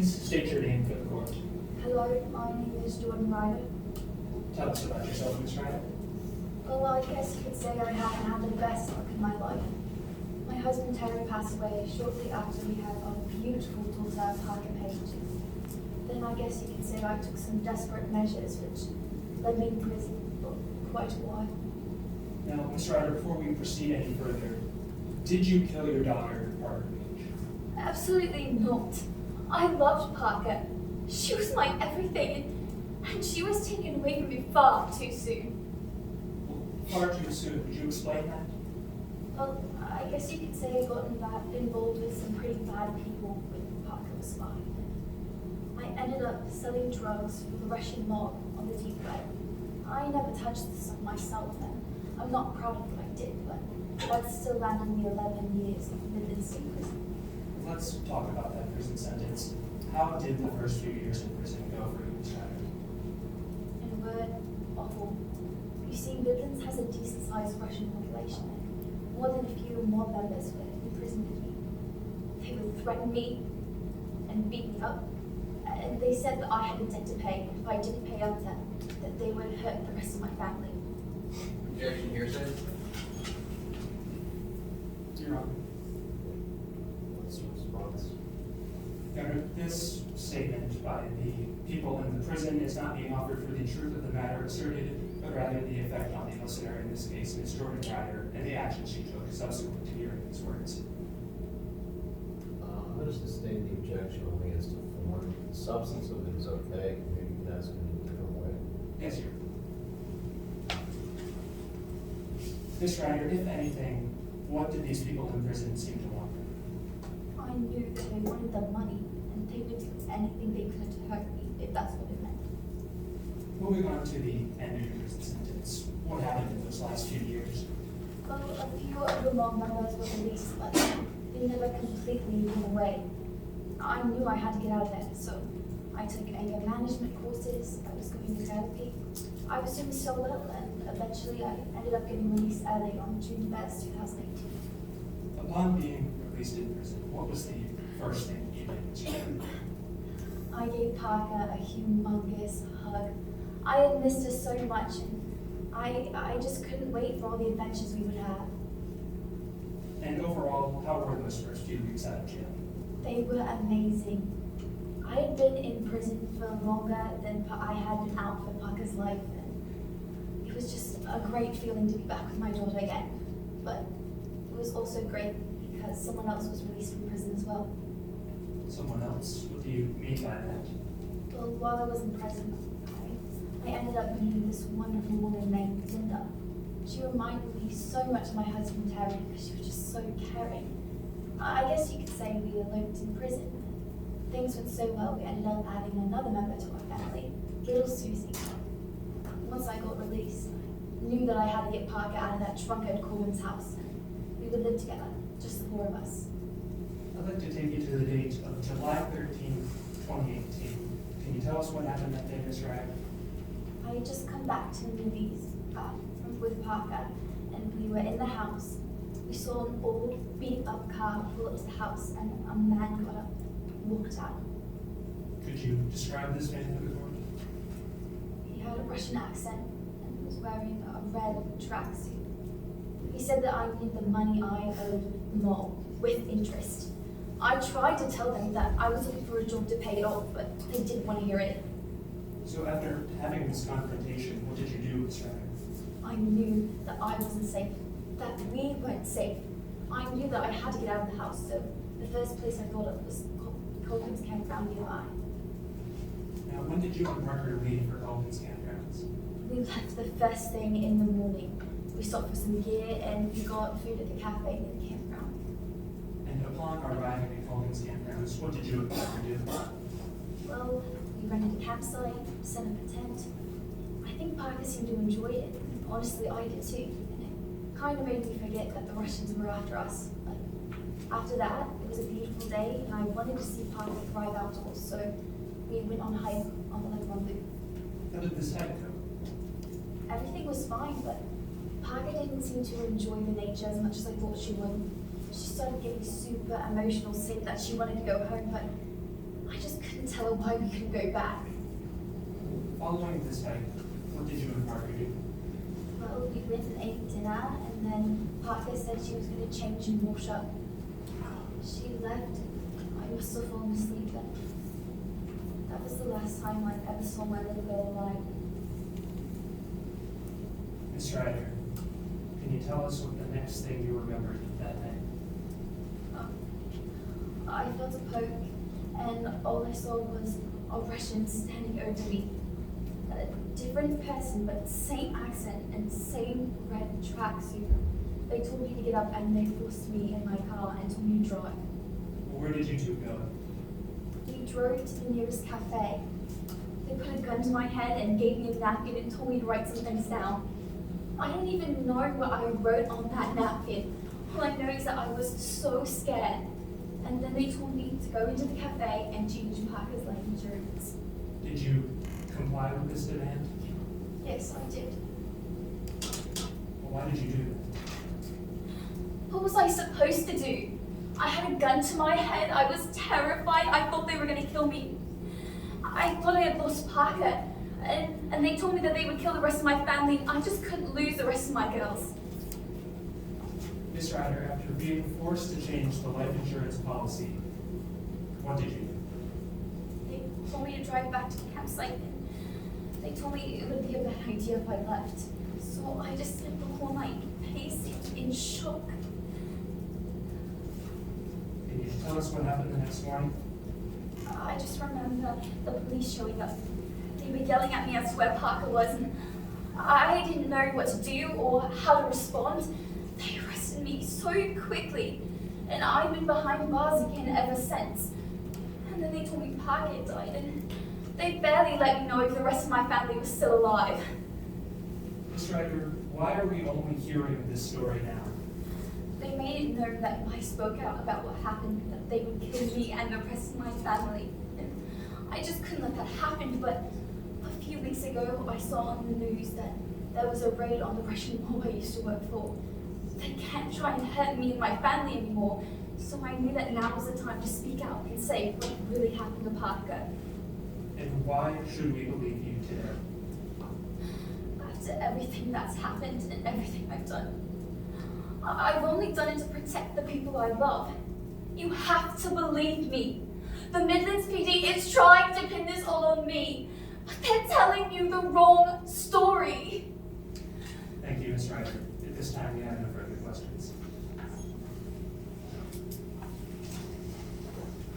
Please state your name for the court. Hello, my name is Ryder. Tell us about yourself, Miss Ryder. Well, I guess you could say I haven't had the best luck in my life. My husband Terry passed away shortly after we had our beautiful daughter, Parker Page. Then I guess you could say I took some desperate measures which led me in prison for quite a while. Now, Miss Ryder, before we proceed any further, did you kill your daughter, Parker Page? Absolutely not. I loved Parker. She was my everything, and she was taken away from me far too soon. Far too soon. Would you explain that? Well, I guess you could say I got involved with some pretty bad people when Parker was 5. I ended up selling drugs for the Russian mob on the deep web. I never touched the stuff myself, and I'm not proud of what I did, but that still landed me 11 years in Midland State Prison. Let's talk about that prison sentence. How did the first few years in prison go for you, Miss Ryder? In a word, awful. You see, Midlands has a decent-sized Russian population, and more than a few mob members were in prison with me. They would threaten me and beat me up, and they said that I had a debt to pay, and if I didn't pay up them, that they would hurt the rest of my family. Objection hearsay. Your Honor. What's your response? Your Honor, this statement by the people in the prison is not being offered for the truth of the matter asserted, but rather the effect on the listener, in this case, Ms. Jordan Ryder, and the action she took subsequent to hearing these words. I'm going to sustain the objection only as to form. The substance of it is okay. Maybe you can ask it in a different way. Yes, Your Honor. Ms. Ryder, if anything, what did these people in prison seem to want? I knew that they wanted the money, and they would do anything they could to hurt me, if that's what it meant. Moving on to the end of your prison sentence, what happened in those last few years? Well, a few of the mob members were released, but they never completely went away. I knew I had to get out of there, so I took anger management courses, I was going to therapy. I was doing so well, and eventually I ended up getting released early on June 1st, 2018. Upon being released in prison, what was the first thing you did, Ms. Ryder? I gave Parker a humongous hug. I had missed her so much, and I just couldn't wait for all the adventures we would have. And overall, how were those first few weeks out of jail? They were amazing. I had been in prison for longer than I had been out for Parker's life, and it was just a great feeling to be back with my daughter again. But it was also great because someone else was released from prison as well. Someone else? What do you mean by that? Well, while I was in prison, I ended up meeting this wonderful woman named Linda. She reminded me so much of my husband Terry because she was just so caring. I guess you could say we eloped in prison. Things went so well, we ended up adding another member to our family, little Susie. Once I got released, I knew that I had to get Parker out of that drunkard Corbin's house, and we would live together, just the 4 of us. I'd like to take you to the date of July 13th, 2018. Can you tell us what happened that day, Ms. Ryder? I had just come back to the movies with Parker, and we were in the house. We saw an old, beat-up car pull up to the house, and a man got up and walked out. Could you describe this man for the court? He had a Russian accent and was wearing a red tracksuit. He said that I needed the money I owed the mob with interest. I tried to tell them that I was looking for a job to pay it off, but they didn't want to hear it. So after having this confrontation, what did you do, Ms. Ryder? I knew that I wasn't safe, that we weren't safe. I knew that I had to get out of the house, so the first place I thought of was Colton's campground nearby. Now, when did you and Parker leave for Colton's campgrounds? We left the first thing in the morning. We stopped for some gear and we got food at the cafe near the campground. And upon arriving at Colton's campgrounds, what did you and Parker do? Well, we rented a campsite, set up a tent. I think Parker seemed to enjoy it. Honestly, I did too. And it kind of made me forget that the Russians were after us. But after that, it was a beautiful day, and I wanted to see Parker thrive outdoors, so we went on a hike on the Lebanon Loop. How did this hike go? Everything was fine, but Parker didn't seem to enjoy the nature as much as I thought she would. She started getting super emotional, saying that she wanted to go home, but I just couldn't couldn't tell her why we couldn't go back. Following this hike, what did you and Parker do? Well, we went and ate dinner, and then Parker said she was going to change and wash up. She left. I must have fallen asleep then. That was the last time I ever saw my little girl alive. Miss Ryder, can you tell us what the next thing you remembered that night? I felt a poke, and all I saw was a Russian standing over me. A different person, but same accent and same red tracksuit. They told me to get up, and they forced me in my car and told me to drive. Where did you two go? We drove to the nearest cafe. They put a gun to my head and gave me a napkin and told me to write some things down. I don't even know what I wrote on that napkin. All I know is that I was so scared. And then they told me to go into the cafe and change Parker's life insurance. Did you comply with this demand? Yes, I did. Well, why did you do that? What was I supposed to do? I had a gun to my head. I was terrified. I thought they were going to kill me. I thought I had lost Parker. And they told me that they would kill the rest of my family. I just couldn't lose the rest of my girls. Miss Ryder, after being forced to change the life insurance policy, what did you do? They told me to drive back to the campsite, and they told me it would be a bad idea if I left. So I just spent the whole night pacing in shock. Can you tell us what happened the next morning? I just remember the police showing up. They were yelling at me as to where Parker was, and I didn't know what to do or how to respond. They arrested me so quickly, and I've been behind bars again ever since. And then they told me Parker had died, and they barely let me know if the rest of my family was still alive. Miss Ryder, why are we only hearing this story now? They made it known that if I spoke out about what happened, that they would kill me and the rest of my family. And I just couldn't let that happen, but a few weeks ago I saw on the news that there was a raid on the Russian war I used to work for. They can't try and hurt me and my family anymore, so I knew that now was the time to speak out and say what really happened to Parker. And why should we believe you today? After everything that's happened and everything I've done, I've only done it to protect the people I love. You have to believe me. The Midlands PD is trying to pin this all on me, but they're telling you the wrong story. Thank you, Miss Ryder. At this time, we have no